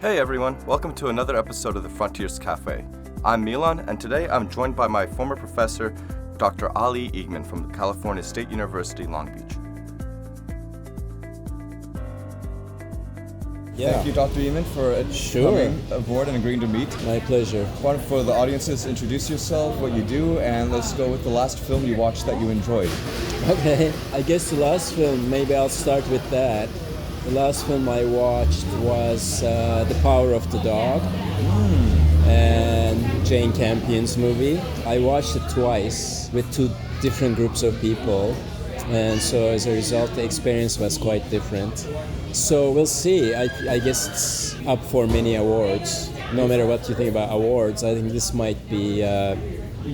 Hey everyone, welcome to another episode of the Frontiers Cafe. I'm Milan, and today I'm joined by my former professor, Dr. Ali İğmen from California State University, Long Beach. Yeah. Thank you, Dr. İğmen, for coming aboard and agreeing to meet. My pleasure. Why don't for the audiences introduce yourself, what you do, and let's go with the last film you watched that you enjoyed. Okay, I guess the last film, maybe I'll start with that. The last film I watched was The Power of the Dog and Jane Campion's movie. I watched it twice with two different groups of people, and so as a result the experience was quite different. So we'll see. I guess it's up for many awards. No matter what you think about awards, I think this might be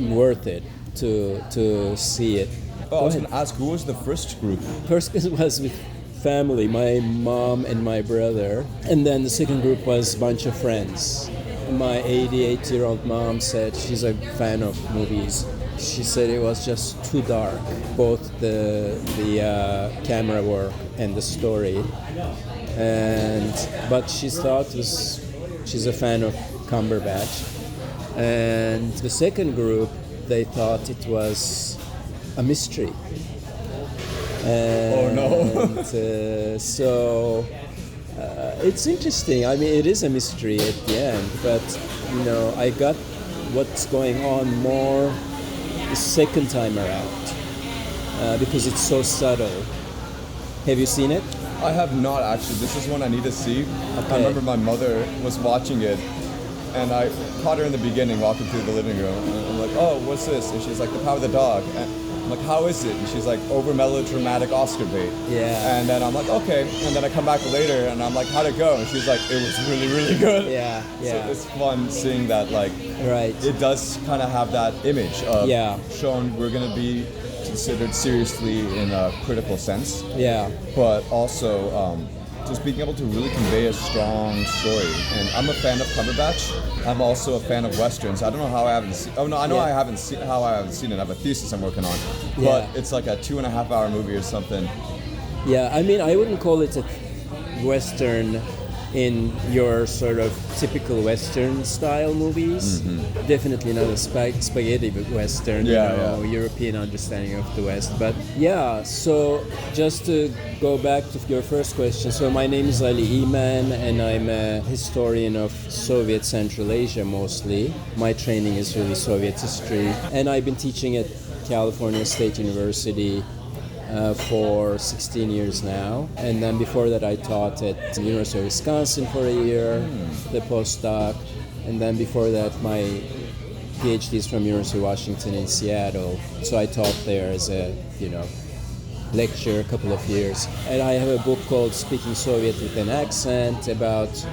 worth it to see it. I was going to ask, who was the first group? First was with family, my mom and my brother, and then the second group was a bunch of friends. My 88-year-old mom said she's a fan of movies. She said it was just too dark, both the camera work and the story. But she thought she's a fan of Cumberbatch. And the second group, they thought it was a mystery. So it's interesting. I mean, it is a mystery at the end, but I got what's going on more the second time around because it's so subtle. Have you seen it? I have not actually. This is one I need to see. Okay. I remember my mother was watching it, and I caught her in the beginning walking through the living room, and I'm like, "Oh, what's this?" And she's like, "The Power of the Dog." And I'm like, "How is it?" And she's like, "Over melodramatic Oscar bait." Yeah. And then I'm like, "Okay." And then I come back later, and I'm like, "How'd it go?" And she's like, "It was really, really good." Yeah. So it's fun seeing that, like, right. It does kind of have that image of showing we're going to be considered seriously in a critical sense. Yeah. But also just being able to really convey a strong story. And I'm a fan of Cumberbatch. I'm also a fan of westerns. I don't know how I haven't seen. Oh no, I know I haven't seen how I haven't seen it. I have a thesis I'm working on, but it's like a 2.5 hour movie or something. Yeah, I mean, I wouldn't call it a western in your sort of typical western style movies. Mm-hmm. Definitely not a spaghetti western, European understanding of the West. But yeah, so just to go back to your first question, so my name is Ali İğmen and I'm a historian of Soviet Central Asia mostly. My training is really Soviet history, and I've been teaching at California State University for 16 years now, and then before that I taught at the University of Wisconsin for a year, the postdoc, and then before that my PhD is from University of Washington in Seattle, so I taught there as a lecturer a couple of years. And I have a book called Speaking Soviet with an Accent about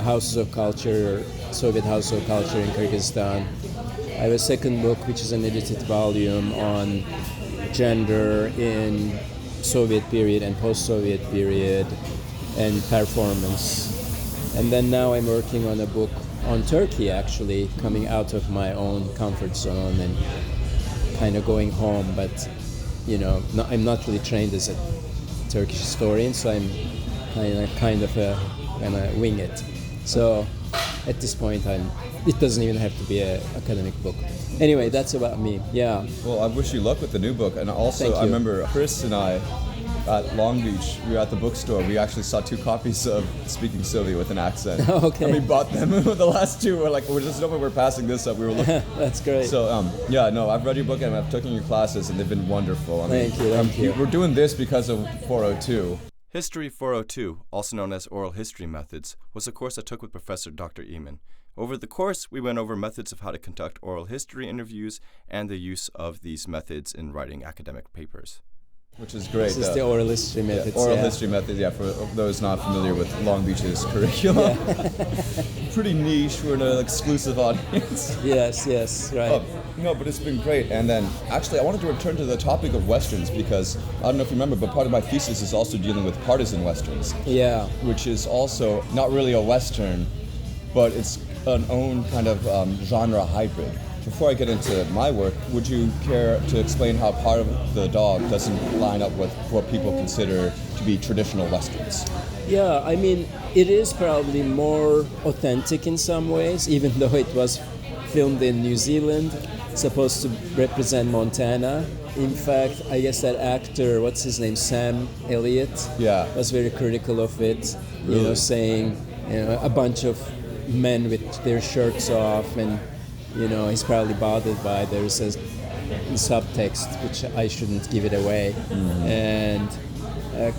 houses of culture, Soviet houses of culture in Kyrgyzstan. I have a second book which is an edited volume on gender in Soviet period and post-Soviet period and performance. And then now I'm working on a book on Turkey, actually, coming out of my own comfort zone and kind of going home, but I'm not really trained as a Turkish historian, so I'm kind of a wing it. So at this point it doesn't even have to be an academic book. Anyway, that's about me. Yeah. Well, I wish you luck with the new book. And also, I remember Chris and I at Long Beach, we were at the bookstore. We actually saw 2 copies of Speaking Soviet with an Accent. Okay. And we bought them. The last 2 were like, we're just knowing we're passing this up. We were looking. That's great. So, I've read your book and I've taken your classes and they've been wonderful. Thank you. We're doing this because of 402. History 402, also known as Oral History Methods, was a course I took with Professor Dr. İğmen. Over the course, we went over methods of how to conduct oral history interviews and the use of these methods in writing academic papers. Which is great. This is the oral history methods. Oral history methods, for those not familiar with Long Beach's curriculum. Pretty niche, we're an exclusive audience. Yes, right. No, but it's been great. And then, actually, I wanted to return to the topic of westerns because, I don't know if you remember, but part of my thesis is also dealing with partisan westerns. Yeah. Which is also not really a western, but it's an own kind of genre hybrid. before I get into my work, would you care to explain how Part of the Dog doesn't line up with what people consider to be traditional westerns? Yeah, I mean, it is probably more authentic in some ways, even though it was filmed in New Zealand, supposed to represent Montana. In fact, I guess that actor, what's his name, Sam Elliott, was very critical of it, Really? saying, a bunch of men with their shirts off, and, he's probably bothered by there's a subtext, which I shouldn't give it away, and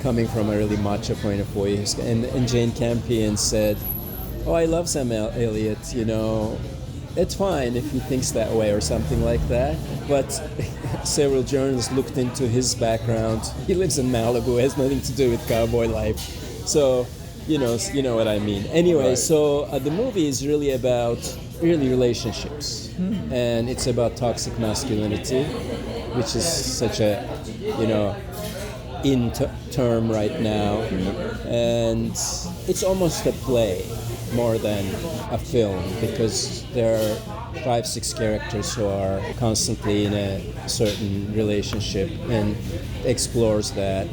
coming from a really macho point of view. And Jane Campion said, "Oh, I love Sam Elliott, it's fine if he thinks that way," or something like that. But several journalists looked into his background. He lives in Malibu, has nothing to do with cowboy life. So, you know what I mean. Anyway, Right. so the movie is really about relationships. And it's about toxic masculinity, which is such a, term right now. And it's almost a play more than a film, because there are 5-6 characters who are constantly in a certain relationship and explores that.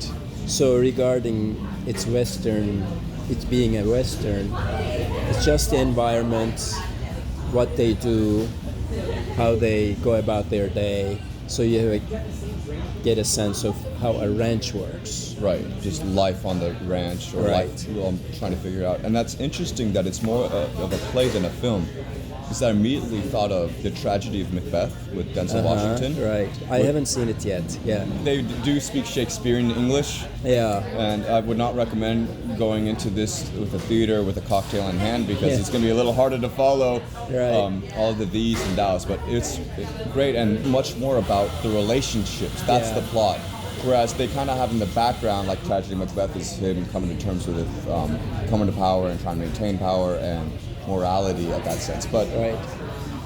So regarding its being a Western, it's just the environment, what they do, how they go about their day. So you get a sense of how a ranch works. Right, just life on the ranch, or Right. life, I'm trying to figure out. And that's interesting that it's more of a play than a film, because I immediately thought of The Tragedy of Macbeth with Denzel Washington. Right. I haven't seen it yet. Yeah. They do speak Shakespearean English, Yeah. and I would not recommend going into this with a theater with a cocktail in hand, because Yeah. it's going to be a little harder to follow Right. all of the these and thous. But it's great, and much more about the relationships. That's Yeah. the plot. Whereas they kind of have in the background, like Tragedy of Macbeth is him coming to terms with coming to power and trying to maintain power and morality at that sense. But Right.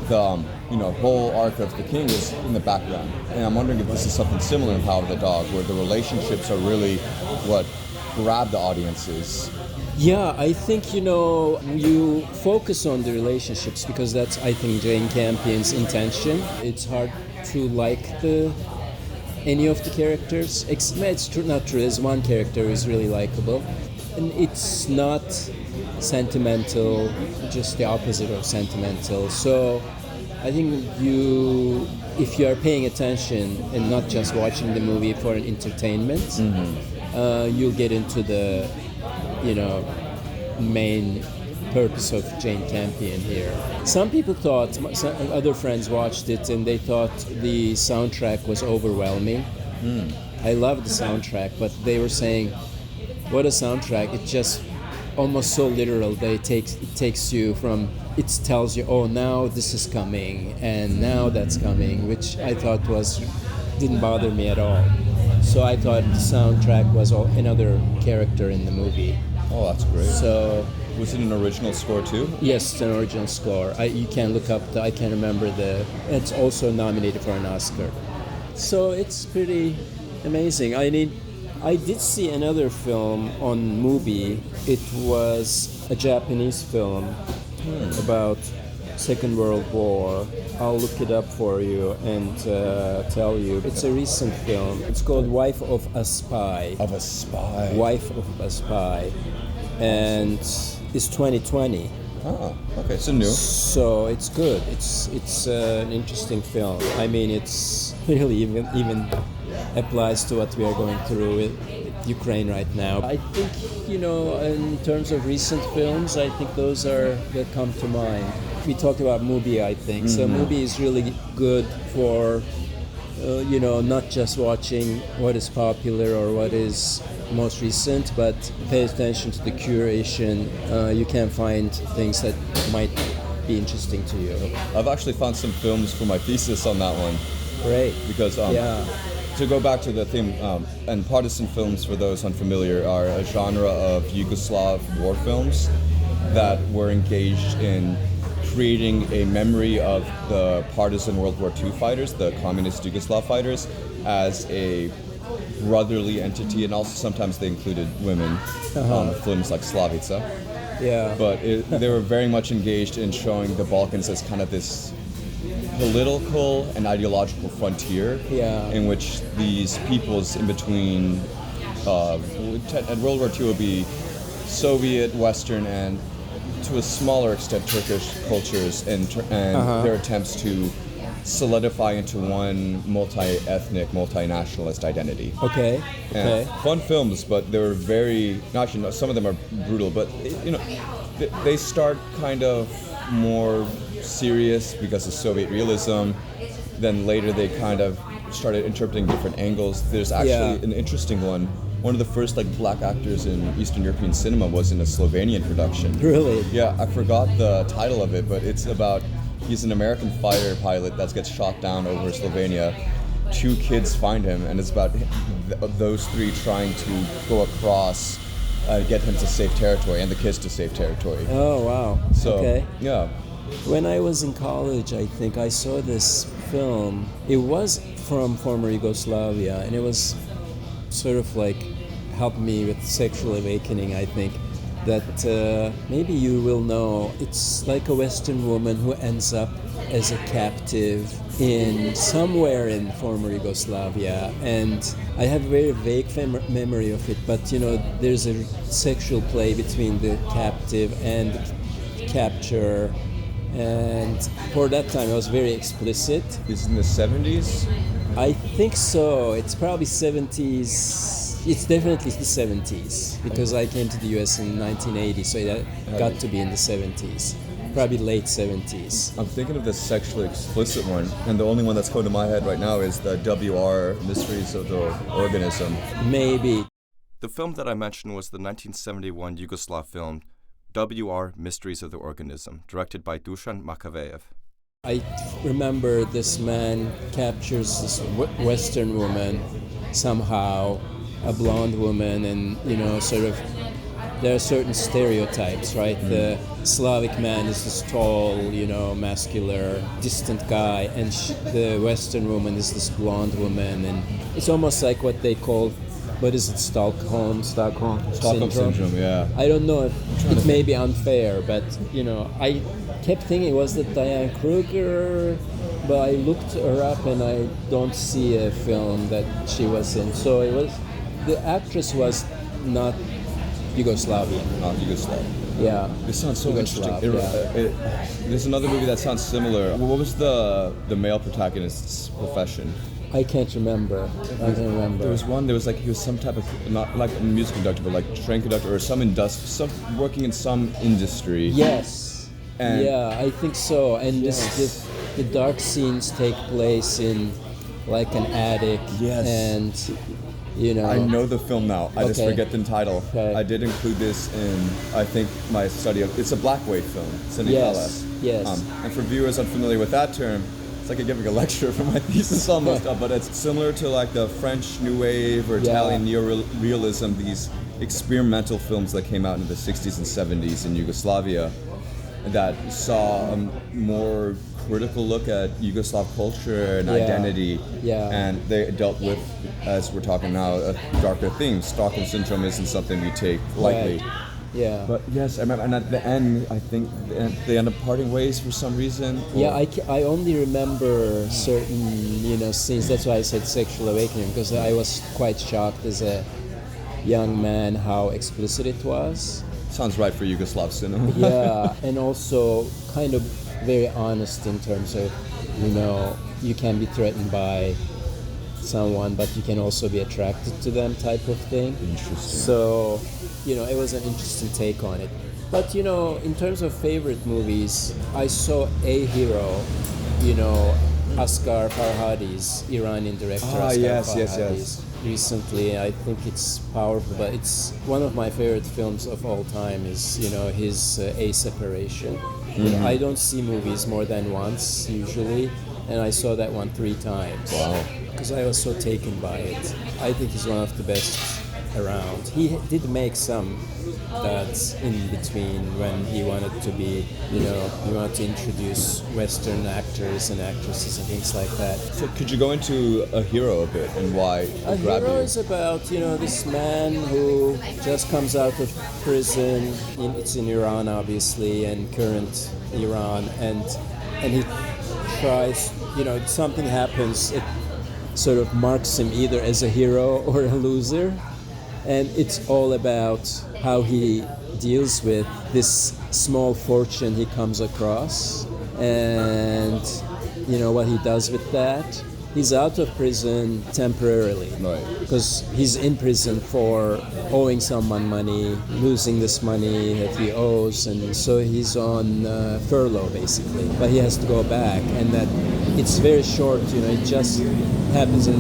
the whole arc of the king is in the background, and I'm wondering if this is something similar in Power of the Dog, where the relationships are really what grab the audiences. Yeah, I think, you focus on the relationships because that's, I think, Jane Campion's intention. It's hard to like any of the characters. It's not true. There's one character who's really likable. And it's not sentimental, just the opposite of sentimental. So I think if you are paying attention and not just watching the movie for an entertainment, you'll get into the, main purpose of Jane Campion here. Some people thought, other friends watched it and they thought the soundtrack was overwhelming. I love the soundtrack, but they were saying, what a soundtrack, it's just almost so literal that it takes you from, it tells you, oh, now this is coming and now that's coming, which I thought didn't bother me at all. So I thought the soundtrack was another character in the movie. Oh, that's great. So Was it an original score too? yes, it's an original score. You can look up I can't remember it's also nominated for an Oscar. So it's pretty amazing. I mean, I did see another film on Mubi. It was a Japanese film about Second World War. I'll look it up for you and tell you. It's a recent film. It's called Wife of a Spy. Of a spy. Wife of a Spy. And it's 2020. Oh, okay, so new. So it's good. It's an interesting film. I mean, it's really even applies to what we are going through with Ukraine right now. I think, in terms of recent films, I think those are that come to mind. We talked about Mubi, I think. So Mubi is really good for, not just watching what is popular or what is most recent, but pay attention to the curation. You can find things that might be interesting to you. I've actually found some films for my thesis on that one. Great. Because to go back to the theme, and partisan films, for those unfamiliar, are a genre of Yugoslav war films that were engaged in creating a memory of the partisan World War II fighters, the communist Yugoslav fighters, as a brotherly entity, and also sometimes they included women. Films like Slavica. Yeah. But they were very much engaged in showing the Balkans as kind of this political and ideological frontier Yeah. in which these peoples in between at World War II would be Soviet, Western, and to a smaller extent Turkish cultures and their attempts to solidify into one multi-ethnic, multinationalist identity. Okay. And fun films, but they were very, actually no, some of them are brutal, but they start kind of more serious because of Soviet realism. Then later they kind of started interpreting different angles. There's actually an interesting one. One of the first black actors in Eastern European cinema was in a Slovenian production. Really? Yeah, I forgot the title of it, but it's about, he's an American fighter pilot that gets shot down over Slovenia. 2 kids find him, and it's about those 3 trying to go across, get him to safe territory, and the kids to safe territory. Oh, wow. So, okay. yeah. When I was in college, I think I saw this film. It was from former Yugoslavia, and it was sort of helped me with sexual awakening, I think. That maybe you will know. It's like a Western woman who ends up as a captive in somewhere in former Yugoslavia, and I have a very vague memory of it, but there's a sexual play between the captive and the capturer, and for that time it was very explicit. It's in the 70s? I think so. It's probably 70s. It's definitely the 70s, because I came to the US in 1980, so it got to be in the 70s. Probably late 70s. I'm thinking of the sexually explicit one, and the only one that's coming to my head right now is the WR, Mysteries of the Organism. Maybe. The film that I mentioned was the 1971 Yugoslav film WR, Mysteries of the Organism, directed by Dusan Makavejev. I remember this man captures this Western woman somehow, a blonde woman, and sort of there are certain stereotypes, right? The Slavic man is this tall, muscular, distant guy, and the Western woman is this blonde woman, and it's almost like what they call, what is it, Stockholm syndrome? Yeah. I don't know if it may be unfair, but I kept thinking it was the Diane Kruger, but I looked her up and I don't see a film that she was in. So it was, the actress was not Yugoslavian. Not Yugoslav. Yeah. This sounds so Yugoslav, interesting. There's another movie that sounds similar. What was the male protagonist's profession? I can't remember. There was one. There was he was some type of, not like a music conductor, but train conductor or some working in some industry. Yes. Yeah, I think so. And the dark scenes take place in an attic. Yes. And I know the film now. I just forget the title. Okay. I did include this in, I think, my study of. It's a black wave film. Yes. Yes. And for viewers unfamiliar with that term, it's like I'm giving a lecture for my thesis almost, but it's similar to the French New Wave or Italian neo-realism, these experimental films that came out in the 60s and 70s in Yugoslavia that saw a more critical look at Yugoslav culture and identity. Yeah. And they dealt with, as we're talking now, darker themes. Stockholm Syndrome isn't something we take lightly. Right. Yeah. But yes, I remember, and at the end, I think they end up parting ways for some reason. Yeah, I only remember certain, scenes. That's why I said sexual awakening, because I was quite shocked as a young man how explicit it was. Sounds right for Yugoslav cinema. Yeah, and also kind of very honest in terms of, you can be threatened by someone, but you can also be attracted to them type of thing. Interesting. So, it was an interesting take on it. But, in terms of favorite movies, I saw A Hero, Asghar Farhadi's, Iranian director Asghar Farhadi's. Recently. I think it's powerful, but it's one of my favorite films of all time is, his A Separation. Mm-hmm. I don't see movies more than once, usually, and I saw that one 3 times. Wow. Because I was so taken by it. I think he's one of the best around. He did make some that's in between when he wanted to be, he wanted to introduce Western actors and actresses and things like that. So could you go into a hero a bit and why A it grabbed hero you? is about, this man who just comes out of prison. It's in Iran, obviously, and current Iran, and he tries, something happens, it sort of marks him either as a hero or a loser, and it's all about how he deals with this small fortune he comes across, and what he does with that. He's out of prison temporarily, Right. because he's in prison for owing someone money, losing this money that he owes, and so he's on furlough basically. But he has to go back, and that it's very short. It just happens in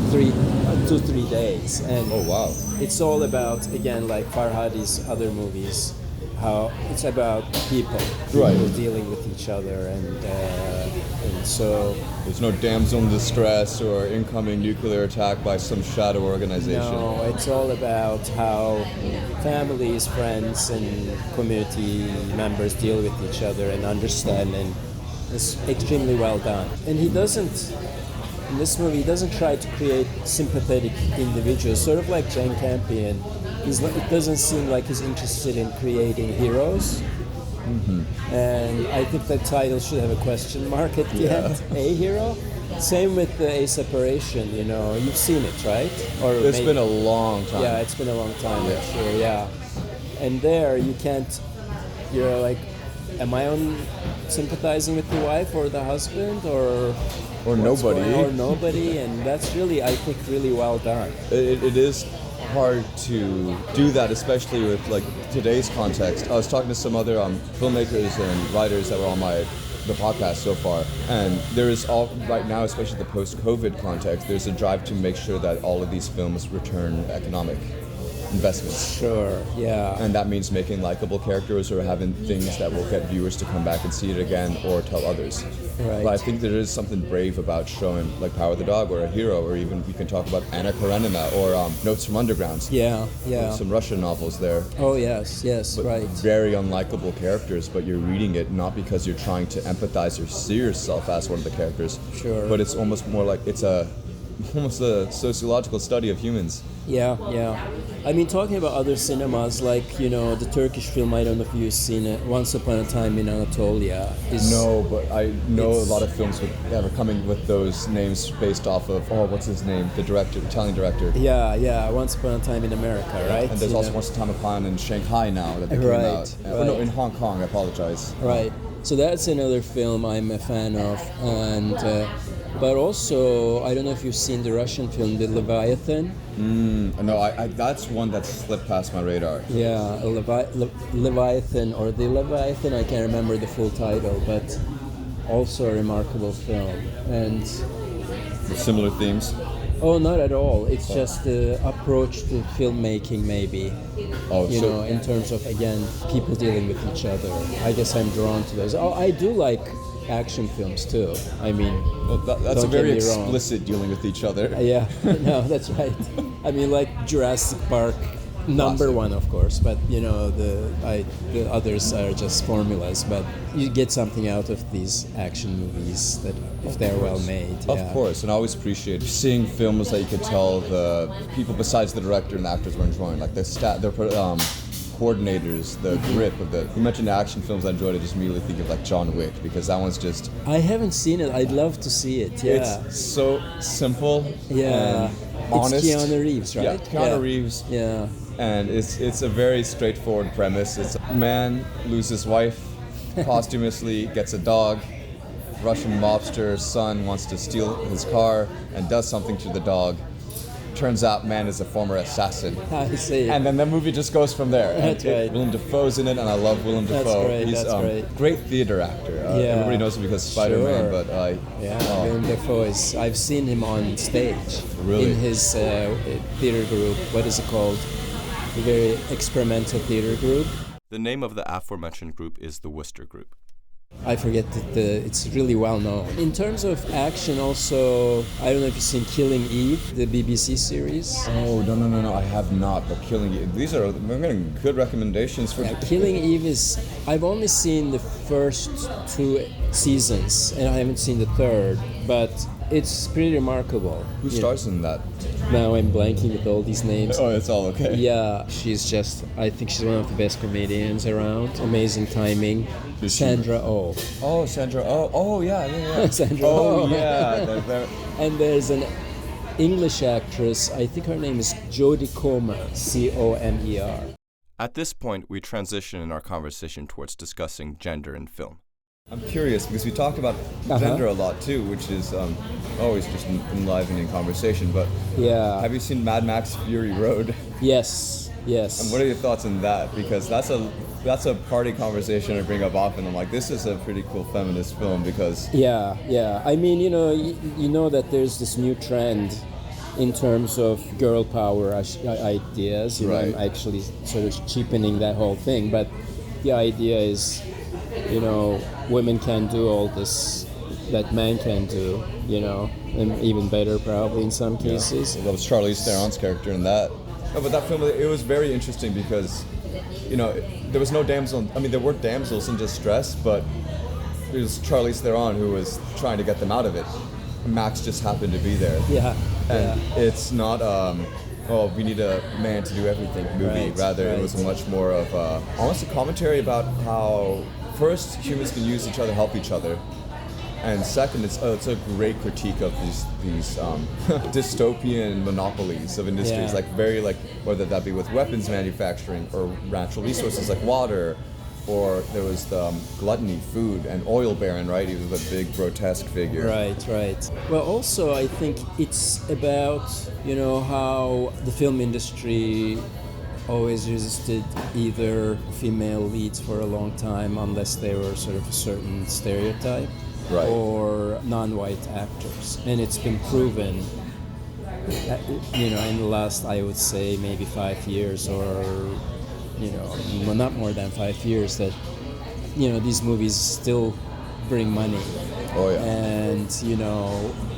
2-3 days, and Oh wow. it's all about, again, like Farhadi's other movies, how it's about people Right. dealing with each other, and so. There's no damsel in distress or incoming nuclear attack by some shadow organization. No, it's all about how families, friends, and community members deal with each other and understand, and it's extremely well done. And in this movie, he doesn't try to create sympathetic individuals, sort of like Jane Campion. It doesn't seem like he's interested in creating heroes. Mm-hmm. And I think that title should have a question mark at the end. A hero? Same with the A Separation, you've seen it, right? Or It's been a long time. Yeah, it's been a long time, I'm sure, yeah. And there, you can't, you're like, am I sympathizing with the wife or the husband, or nobody? Or nobody, and that's really, I think, really well done. It is hard to do that, especially with like today's context. I was talking to some other filmmakers and writers that were on the podcast so far, and there is all right now, especially the post-COVID context, there's a drive to make sure that all of these films return economic investments. Sure, yeah. And that means making likable characters or having things that will get viewers to come back and see it again or tell others. Right. But I think there is something brave about showing like Power of the Dog or a hero, or even we can talk about Anna Karenina or Notes from Underground. Yeah. There's some Russian novels there. Oh, yes, But right. very unlikable characters, but you're reading it not because you're trying to empathize or see yourself as one of the characters. Sure. But it's almost more like it's almost a sociological study of humans. Yeah. I mean, talking about other cinemas, like, the Turkish film, I don't know if you've seen it, Once Upon a Time in Anatolia. No, but I know a lot of films that are coming with those names based off of, what's his name? The director, Italian director. Yeah, Once Upon a Time in America, right? And there's also Once Upon a Time in Shanghai now that they came out. Right. No, in Hong Kong, I apologize. Right. So that's another film I'm a fan of, and but also I don't know if you've seen the Russian film, The Leviathan. No, I that's one that slipped past my radar. Yeah, Leviathan or The Leviathan. I can't remember the full title, but also a remarkable film. And With similar themes. oh, not at all. It's just the approach to filmmaking, maybe. In terms of, again, people dealing with each other. I guess I'm drawn to those. Oh, I do like action films too. I mean, that's a don't very get me wrong. explicit dealing with each other. Yeah, no, that's right. I mean, like Jurassic Park, number Classic. one, of course, but the others are just formulas. But you get something out of these action movies that if they're well made. Of course, and I always appreciate seeing films that you could tell the people besides the director and the actors were enjoying, like the coordinators, the grip of the. You mentioned action films I enjoyed. I just immediately think of like John Wick, because that one's just. I haven't seen it. I'd love to see it. Yeah. It's so simple. Yeah. And honest. It's Keanu Reeves, right? Yeah, Keanu Reeves. Yeah. And it's a very straightforward premise. It's a man loses wife, posthumously gets a dog. Russian mobster son wants to steal his car and does something to the dog. Turns out man is a former assassin. I see. And then the movie just goes from there. That's right. Willem Dafoe's in it, and I love Willem Dafoe. He's great theater actor. Everybody knows him because Spider-Man, Sure. but Willem Dafoe is. I've seen him on stage. Really? In his theater group. What is it called? The very experimental theater group. The name of the aforementioned group is the Worcester Group. I forget that it's really well known. In terms of action also, I don't know if you've seen Killing Eve, the BBC series. Oh, no, I have not, but Killing Eve. We're getting good recommendations for Killing Eve I've only seen the first 2 seasons, and I haven't seen the third, but it's pretty remarkable. Who stars in that? Now I'm blanking with all these names. Oh, it's all okay. Yeah, I think she's one of the best comedians around. Amazing timing. Sandra Oh. Oh, Sandra Oh. Oh, yeah. Sandra Oh, Oh. yeah. And there's an English actress, I think her name is Jodie Comer, Comer. At this point, we transition in our conversation towards discussing gender in film. I'm curious because we talked about gender a lot too, which is always just enlivening conversation. But have you seen Mad Max Fury Road? Yes. And what are your thoughts on that? Because that's a party conversation I bring up often. I'm like, this is a pretty cool feminist film because I mean, you know that there's this new trend in terms of girl power ideas. You know, I'm actually sort of cheapening that whole thing, but the idea is, women can do all this that men can do, and even better probably in some cases. That was Charlize Theron's character in that. No, but that film, it was very interesting because, there was no damsel. I mean, there were damsels in distress, but it was Charlize Theron who was trying to get them out of it. Max just happened to be there. And it's not, we need a man to do everything movie. Rather, it was much more of almost a commentary about how first humans can use each other, help each other, and second, it's a great critique of these dystopian monopolies of industries, whether that be with weapons manufacturing or natural resources like water, or there was the gluttony, food, and oil baron, right? He was a big grotesque figure. Right. Well, also I think it's about how the film industry always resisted either female leads for a long time unless they were sort of a certain stereotype, or non-white actors. And it's been proven, in the last, I would say, maybe 5 years or, not more than 5 years, that, these movies still bring money. Oh, yeah. And,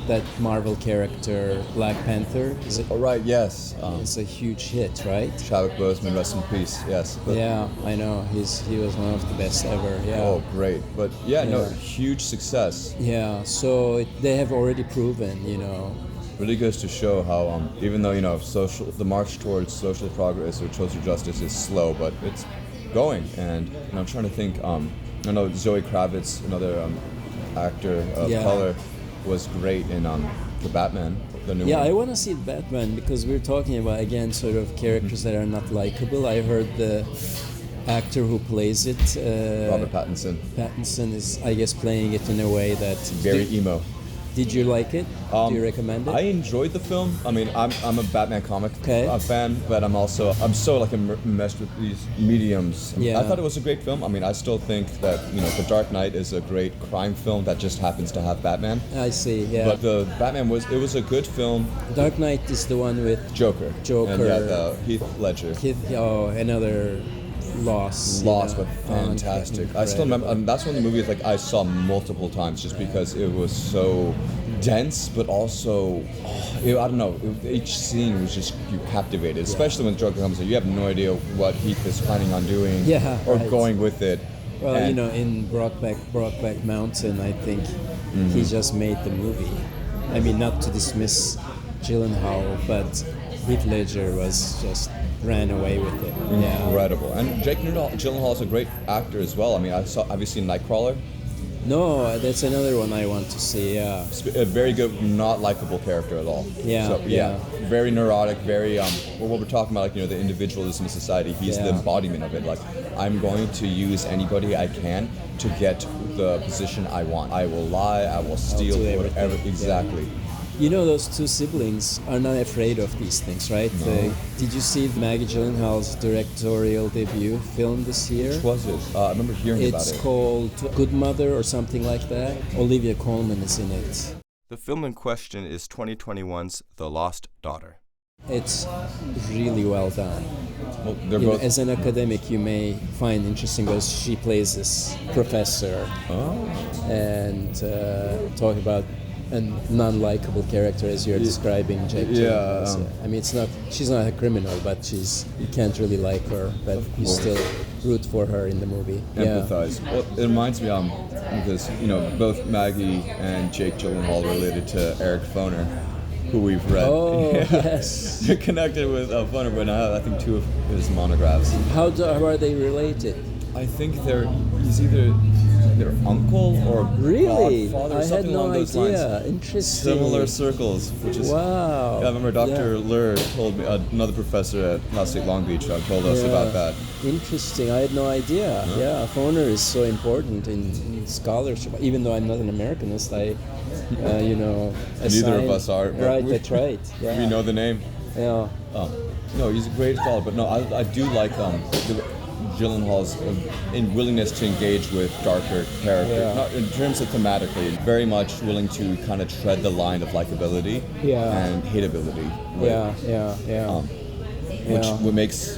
that Marvel character, Black Panther, is it? Oh, right, yes. It's a huge hit, right? Chadwick Boseman, rest in peace, yes. But yeah, I know. He was one of the best ever, yeah. Oh, great. But huge success. Yeah, so they have already proven, Really goes to show how, even though, the march towards social progress or social justice is slow, but it's going. And I'm trying to think, I know Zoe Kravitz, another actor of color, was great in the Batman, the new one. Yeah, I want to see Batman because we're talking about, again, sort of characters that are not likable. I heard the actor who plays it, Robert Pattinson. Pattinson is, I guess, playing it in a way that... Very emo. Did you like it? Do you recommend it? I enjoyed the film. I mean, I'm a Batman comic fan, but I'm so immersed with these mediums. Yeah. I thought it was a great film. I mean, I still think that The Dark Knight is a great crime film that just happens to have Batman. I see. Yeah. But the Batman was a good film. Dark Knight is the one with Joker. And the Heath Ledger. Another loss. But fantastic. I still remember, and that's one of the movies I saw multiple times just because it was so dense, but also, I don't know, each scene was just, you captivated, especially when Joker comes in. You have no idea what Heath is planning on doing or going with it. Well, in Brokeback Mountain, I think he just made the movie. I mean, not to dismiss Gyllenhaal, but Heath Ledger ran away with it. Incredible. And Jake Gyllenhaal is a great actor as well. I mean, have you seen Nightcrawler? No, that's another one I want to see, yeah. A very good, not likable character at all. Yeah. Very neurotic, very, what we're talking about, the individualism of society, he's the embodiment of it. I'm going to use anybody I can to get the position I want. I will lie, I will steal, whatever, exactly. Yeah. Those two siblings are not afraid of these things, right? No. Did you see Maggie Gyllenhaal's directorial debut film this year? Which was it? I remember hearing about it. It's called Good Mother or something like that. Olivia Colman is in it. The film in question is 2021's The Lost Daughter. It's really well done. Well, they're You know, both. as an academic, you may find interesting because she plays this professor Oh. and talk about a non-likable character as you're describing Jake Yeah, Gyllenhaal. I mean, she's not a criminal, but you can't really like her, but you still root for her in the movie. Empathize. Well, it reminds me, because both Maggie and Jake Gyllenhaal are related to Eric Foner, who we've read. Oh, yes. They're connected with Foner, but I think two of his monographs. How are they related? I think he's either their uncle or Really? godfather or I had something no along those idea. lines. Interesting. Similar circles, which is Wow. Yeah, I remember Dr. Lur told me, another professor at Cal State Long Beach told us about that. Interesting. I had no idea. Yeah, Foner is so important in scholarship. Even though I'm not an Americanist, Neither of us are. but Right, that's right. Yeah. We know the name. Yeah. No, he's a great scholar, but no, I do like Gyllenhaal's willingness to engage with darker characters. Yeah. Not in terms of thematically, very much willing to kind of tread the line of likability and hateability. What makes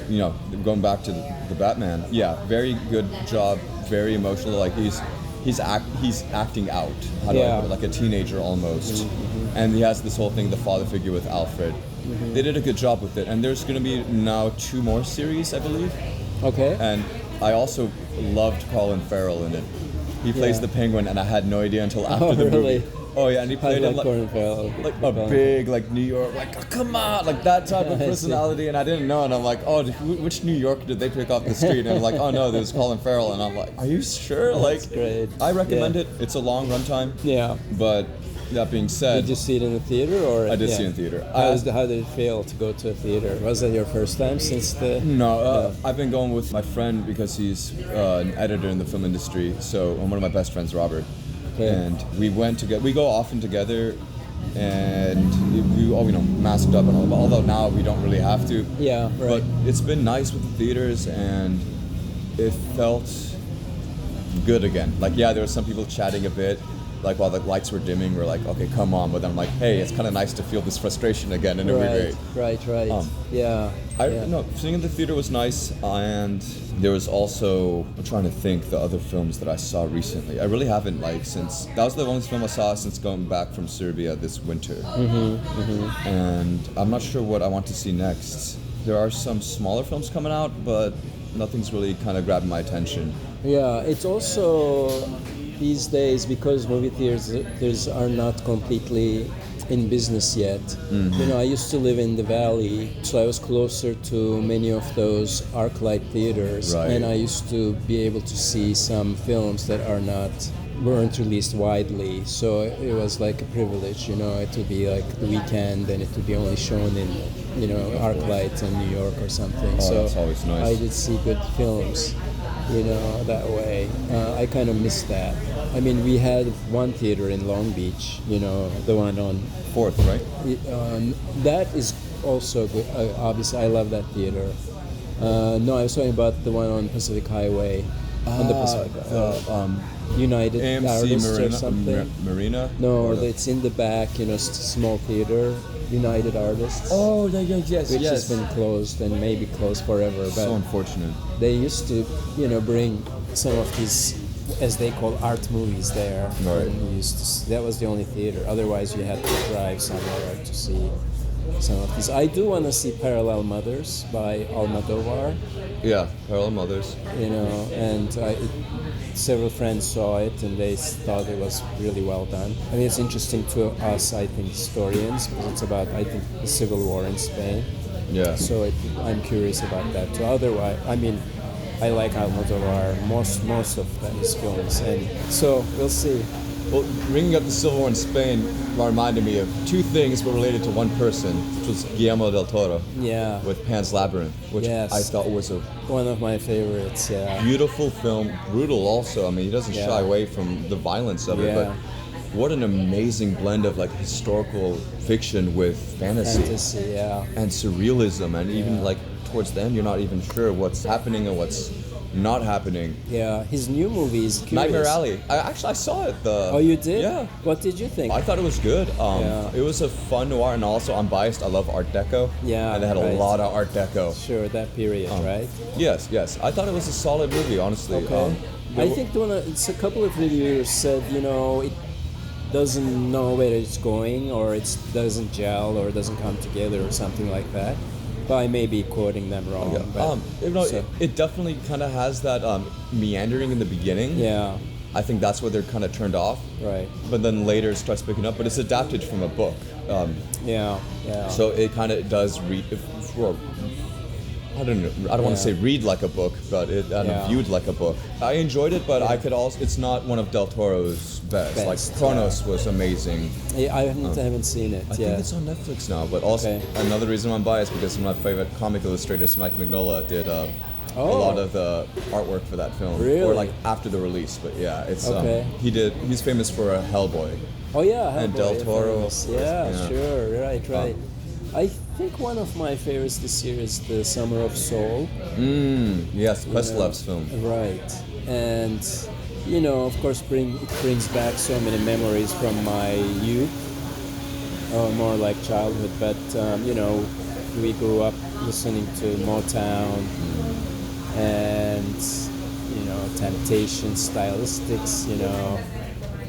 going back to the Batman, very good job, very emotional. Like he's acting out, how do I put it? Like a teenager almost, and he has this whole thing, the father figure with Alfred. They did a good job with it, and there's going to be now 2 more series, I believe. Okay. And I also loved Colin Farrell in it. He plays the Penguin, and I had no idea until after the really? movie. Oh yeah, and he played like Colin Farrell. like a big, like New York, like oh, come on, like that type of personality. And I didn't know, and I'm like, oh, which New York did they pick off the street? And I'm like, oh no, there's Colin Farrell, and I'm like, are you sure? That's great. I recommend it. It's a long runtime. Yeah. But that being said, Did you see it in the theater or? I did see it in theater. How did it feel to go to a theater? Was that your first time since the? No, I've been going with my friend because he's an editor in the film industry. So one of my best friends, Robert. Okay. And we went together. We go often together, and we all masked up and all. Although now we don't really have to. Yeah, right. But it's been nice with the theaters, and it felt good again. Like there were some people chatting a bit. Like while the lights were dimming, we're like, okay, come on. But then I'm like, hey, it's kind of nice to feel this frustration again, and it'll be great. Right. No, seeing in the theater was nice, and there was also, I'm trying to think the other films that I saw recently. I really haven't since, that was the only film I saw since going back from Serbia this winter. And I'm not sure what I want to see next. There are some smaller films coming out, but nothing's really kind of grabbing my attention. Yeah, it's also these days because movie theaters are not completely in business yet. I used to live in the valley, so I was closer to many of those ArcLight theaters, and I used to be able to see some films that weren't released widely. So it was like a privilege, it would be like the weekend, and it would be only shown in, ArcLight in New York or something. Oh, so that's always nice. I did see good films, that way. I kind of missed that. I mean, we had one theater in Long Beach, the one on 4th, right? That is also good. Obviously, I love that theater. No, I was talking about the one on Pacific Highway. On the Pacific United AMC Artists or something. Marina? No, it's in the back, small theater. United Artists. Oh, yes. Which has been closed and maybe closed forever. But so unfortunate. They used to, bring some of these, as they call, art movies there. Right. And that was the only theater. Otherwise, you had to drive somewhere to see some of these. I do want to see Parallel Mothers by Almodovar. Yeah, Parallel Mothers. And several friends saw it and they thought it was really well done. I mean, it's interesting to us, I think, historians, because it's about, I think, the Civil War in Spain. Yeah. So I'm curious about that too. Otherwise, I mean, I like Almodovar, most of his films, and so we'll see. Well, bringing up the Civil War in Spain reminded me of 2 things but related to one person, which was Guillermo del Toro. Yeah. With Pan's Labyrinth, which I thought was one of my favorites. Yeah. Beautiful film, brutal also. I mean, he doesn't shy away from the violence of it, but what an amazing blend of historical fiction with fantasy, yeah, and surrealism, and even towards the end, you're not even sure what's happening and what's not happening. Yeah, his new movie is curious. Nightmare Alley. I saw it. Oh, you did? Yeah. What did you think? I thought it was good. Yeah. It was a fun noir, and also I'm biased. I love Art Deco. Yeah, and they had a right. lot of Art Deco. Sure, that period, right? Yes. I thought it was a solid movie, honestly. Okay. I think it's a couple of reviewers said, it doesn't know where it's going, or it doesn't gel, or doesn't come together, or something like that. But I may be quoting them wrong. Yeah. But, it definitely kind of has that meandering in the beginning. Yeah. I think that's where they're kind of turned off. Right. But then later it starts picking up. But it's adapted from a book. Yeah. So it kind of does read. I don't want to say read like a book, but it viewed like a book. I enjoyed it, but I could also. It's not one of Del Toro's best. Like Kronos was amazing. Yeah, I haven't seen it. I think it's on Netflix now. But also another reason I'm biased because one of my favorite comic illustrators, Mike Mignola, did a lot of the artwork for that film. Really? Or like after the release. But yeah, it's he's famous for Hellboy. Oh yeah, Hellboy. And Del Toro. Yeah, sure, right. I think one of my favorites this year is The Summer of Soul. Yes, Questlove's film. Right. And, of course, it brings back so many memories from my youth, or more like childhood. But, we grew up listening to Motown and, Temptation stylistics,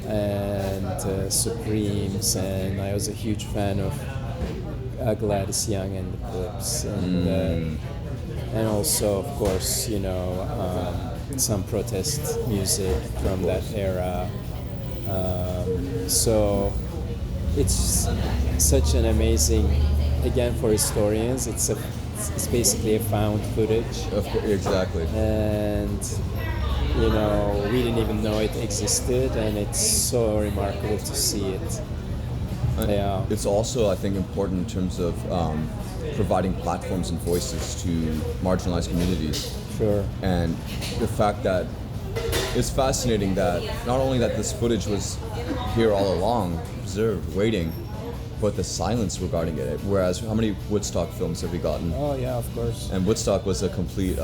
and Supremes. And I was a huge fan of Gladys Young and the Clips, and also, of course, some protest music from that era. So it's such an amazing, again, for historians, it's basically a found footage. Exactly. And we didn't even know it existed, and it's so remarkable to see it. Yeah. It's also, I think, important in terms of providing platforms and voices to marginalized communities. Sure. And the fact that it's fascinating that not only that this footage was here all along, preserved, waiting, but the silence regarding it. Whereas, how many Woodstock films have we gotten? Oh yeah, of course. And Woodstock was a complete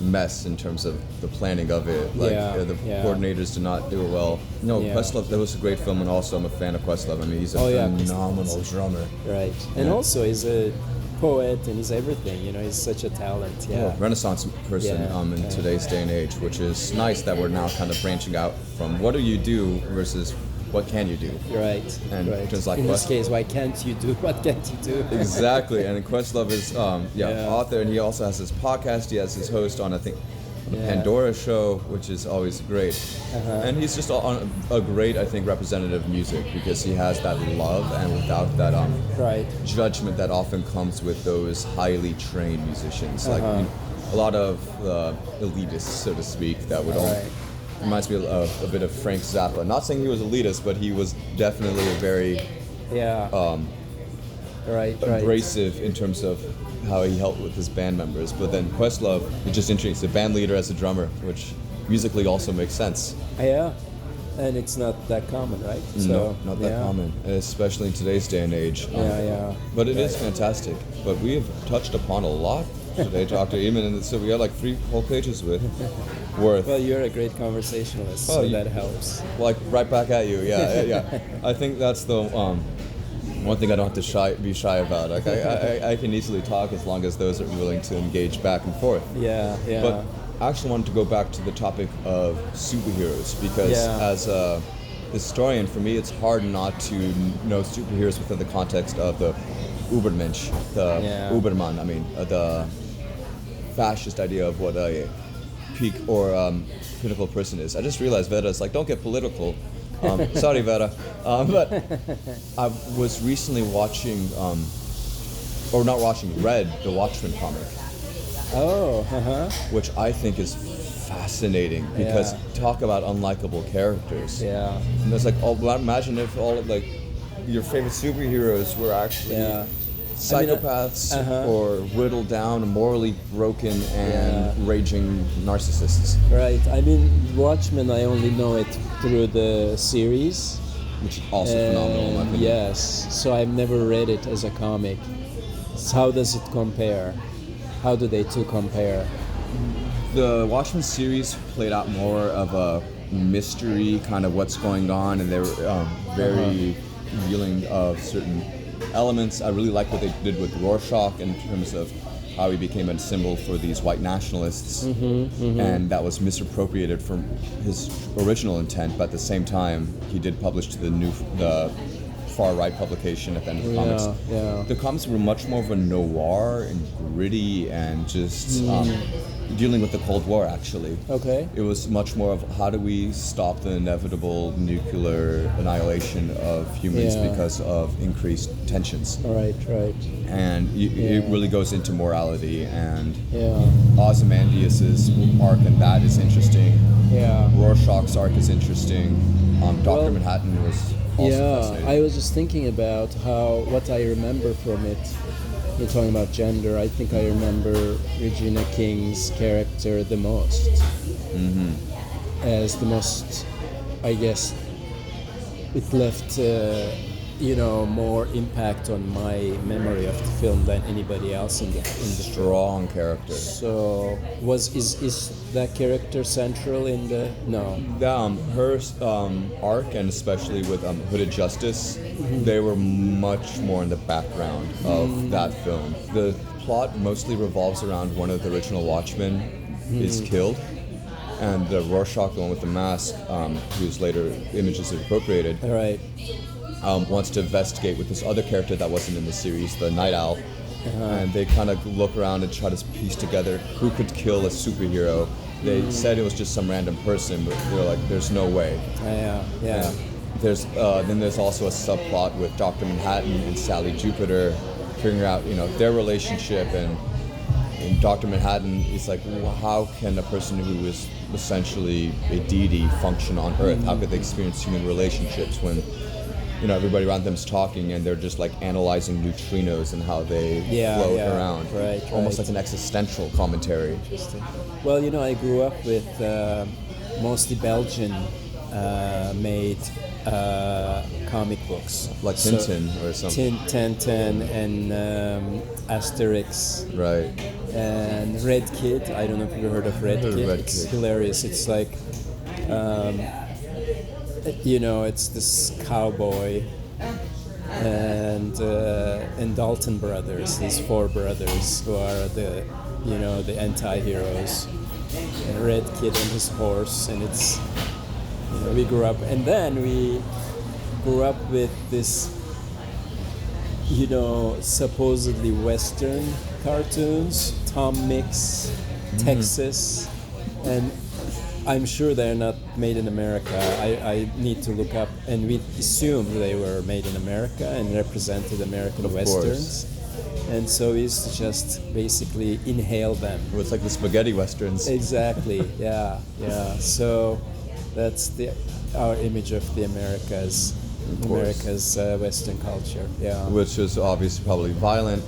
mess in terms of the planning of it. The coordinators did not do it well. Questlove, that was a great film, and also I'm a fan of Questlove. I mean, he's a phenomenal drummer. Right. And also he's a poet, and he's everything, he's such a talent. Renaissance person in today's day and age, which is nice that we're now kind of branching out from what do you do versus what can you do? Right. And just like in this case, why can't you do? What can't you do? Exactly. And Questlove is author, and he also has his podcast. He has his host on, I think, the Pandora show, which is always great. And he's just on a great, I think, representative of music because he has that love and without that judgment that often comes with those highly trained musicians. Like a lot of elitists, so to speak, that would reminds me of a bit of Frank Zappa. Not saying he was elitist, but he was definitely a very abrasive in terms of how he helped with his band members. But then Questlove is just interesting. He's a band leader as a drummer, which musically also makes sense. Yeah, and it's not that common, right? No, not that common, especially in today's day and age. But it is fantastic. But we have touched upon a lot today, Dr. İğmen, and so we got like 3 whole pages worth. Well, you're a great conversationalist, so that helps. Like right back at you, yeah. I think that's the one thing I don't have to be shy about. Like I can easily talk as long as those are willing to engage back and forth. Yeah. But I actually wanted to go back to the topic of superheroes because as a historian, for me, it's hard not to know superheroes within the context of the Übermensch, the Uberman. I mean, the fascist idea of what a peak or critical person is. I just realized Vera's like, don't get political. Sorry, Vera. But I was recently watching, read the Watchmen comic. Which I think is fascinating because talk about unlikable characters. Yeah. And it's like, imagine if all of your favorite superheroes were actually psychopaths or whittled down, morally broken, and raging narcissists. Right. I mean, Watchmen, I only know it through the series. Which is also phenomenal, in my opinion. Yes. So I've never read it as a comic. So how does it compare? How do they two compare? The Watchmen series played out more of a mystery, kind of what's going on, and they were very revealing of certain elements. I really like what they did with Rorschach in terms of how he became a symbol for these white nationalists, and that was misappropriated from his original intent. But at the same time, he did publish to the far-right publication at the end of the comics. Yeah. The comics were much more of a noir and gritty and just dealing with the Cold War, actually. Okay. It was much more of how do we stop the inevitable nuclear annihilation of humans because of increased tensions. Right. And it really goes into morality, and Yeah. Ozymandias's arc in that is interesting. Yeah. Rorschach's arc is interesting. Dr. Well, Manhattan was also fascinating. I was just thinking about what I remember from it. You're talking about gender. I think I remember Regina King's character the most. As the most, I guess, it left, more impact on my memory of the film than anybody else in the Strong character. So, is that character central in the? No. Her arc, and especially with Hooded Justice, they were much more in the background of that film. The plot mostly revolves around one of the original Watchmen is killed, and the Rorschach, the one with the mask, whose later images are appropriated, Right. wants to investigate with this other character that wasn't in the series, the Night Owl. And they kind of look around and try to piece together who could kill a superhero. They said it was just some random person, but they're like, there's no way. Yeah. There's also a subplot with Dr. Manhattan and Sally Jupiter figuring out, their relationship, and Dr. Manhattan is like, well, how can a person who is essentially a deity function on Earth? How could they experience human relationships when everybody around them is talking and they're just like analyzing neutrinos and how they float around. Right. Almost like an existential commentary. Interesting. Well, I grew up with mostly Belgian made comic books. Like Tintin or something. Tintin and Asterix. Right. And Red Kid. I don't know if you've heard of Red Kid. It's hilarious. It's like it's this cowboy and Dalton brothers, these four brothers who are the anti-heroes. And Red Kid and his horse, and it's we grew up, and then we grew up with this supposedly Western cartoons, Tom Mix, Texas, and I'm sure they're not made in America. I need to look up, and we assumed they were made in America and represented American Westerns. And so we used to just basically inhale them. It was like the spaghetti westerns. Exactly, yeah. So that's our image of the America's Western culture, yeah. Which is obviously probably violent,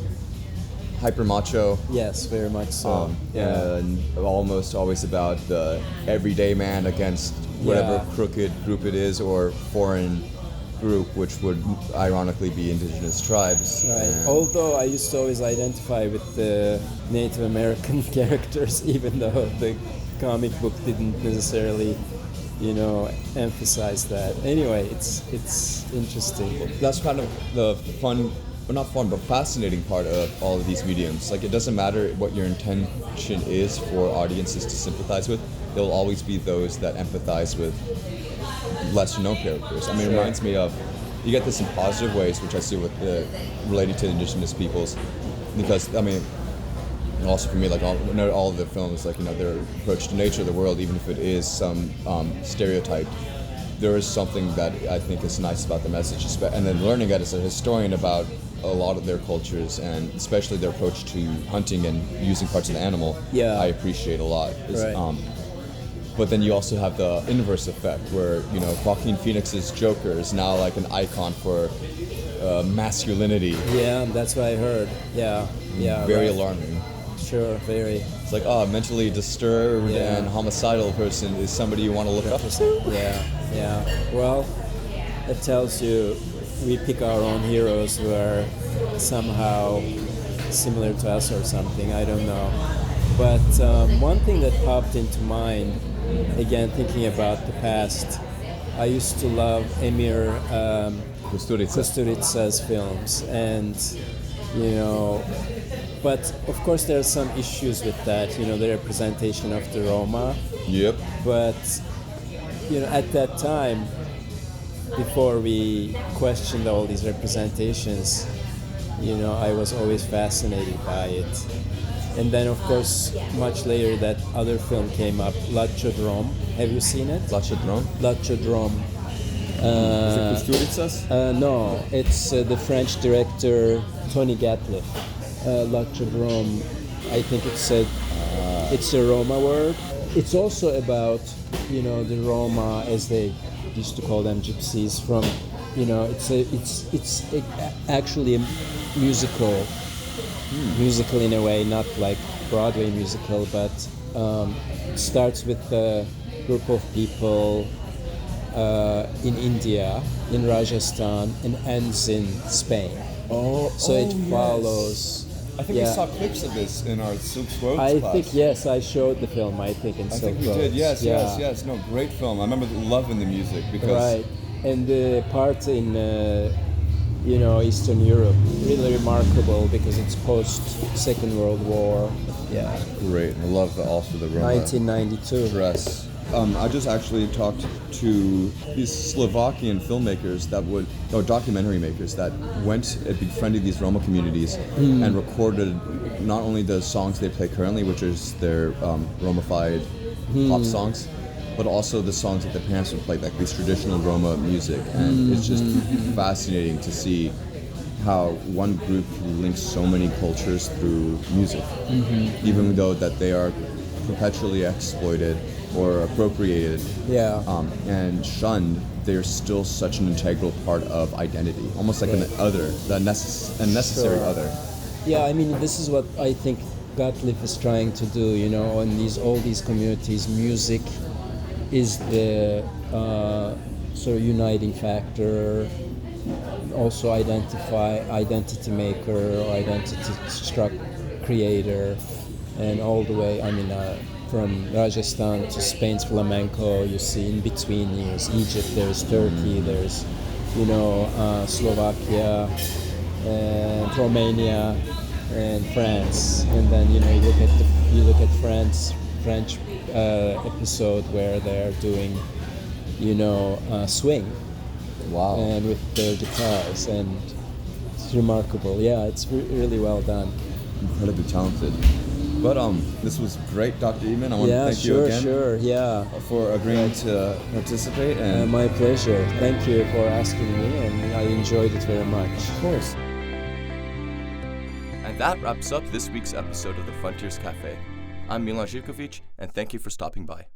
hyper macho. Yes, very much so. And almost always about the everyday man against whatever crooked group it is or foreign group, which would ironically be indigenous tribes. Right. Although I used to always identify with the Native American characters, even though the comic book didn't necessarily, emphasize that. Anyway, it's interesting. That's kind of the fun. Well, not fun, but fascinating part of all of these mediums. Like, it doesn't matter what your intention is for audiences to sympathize with. There will always be those that empathize with lesser-known characters. I mean, it reminds me of, you get this in positive ways, which I see with related to indigenous peoples, because also for me, like all of the films, like their approach to nature, the world, even if it is some stereotyped, there is something that I think is nice about the message, and then learning it as a historian about a lot of their cultures, and especially their approach to hunting and using parts of the animal, I appreciate a lot. Right. But then you also have the inverse effect, where Joaquin Phoenix's Joker is now like an icon for masculinity. Yeah, that's what I heard. Yeah. Very alarming. Sure, very. It's like, mentally disturbed and homicidal person is somebody you want to look up to. Yeah. Well, it tells you we pick our own heroes who are somehow similar to us or something. I don't know. But one thing that popped into mind, again thinking about the past, I used to love Emir Kusturica's films, and but of course there are some issues with that, the representation of the Roma. Yep. But at that time, before we questioned all these representations, I was always fascinated by it. And then, of course, much later, that other film came up, Lachodrome. Have you seen it? Lachodrome? Lachodrome. Is it Kusturica's? No, it's the French director Tony Gatliff. Lachodrome, I think it's a Roma word. It's also about, the Roma, as they used to call them, gypsies, from, it's actually a musical in a way, not like Broadway musical, but starts with a group of people in India, in Rajasthan, and ends in Spain. So it follows. I think we saw clips of this in our SEEfest I class. think, yes, I showed the film, I think, in SEEfest. I think we did, yes. No, great film. I remember loving the music because... Right, and the part in... Eastern Europe, really remarkable because it's post-Second World War. Yeah. Great. I love also the Roma 1992 dress. I just actually talked to these Slovakian filmmakers or documentary makers that went and befriended these Roma communities and recorded not only the songs they play currently, which is their Romified pop songs, but also the songs that the parents would play, like this traditional Roma music. And it's just fascinating to see how one group links so many cultures through music, even though that they are perpetually exploited or appropriated and shunned. They're still such an integral part of identity, almost like an other, a necessary other. Yeah, I mean, this is what I think Gatliff is trying to do, in all these communities. Music is the sort of uniting factor, also identity maker or identity creator, and all the way, from Rajasthan to Spain's flamenco, you see in between there's Egypt, there's Turkey, there's Slovakia and Romania and France, and then you look at French episode where they're doing swing, and with their guitars, and it's remarkable. Yeah, it's really well done. Incredibly talented. But this was great, Dr. İğmen. I want to thank you again for agreeing to participate. And my pleasure. Thank you for asking me, and I enjoyed it very much. Of course. And that wraps up this week's episode of the Frontiers Cafe. I'm Milan Zivkovic, and thank you for stopping by.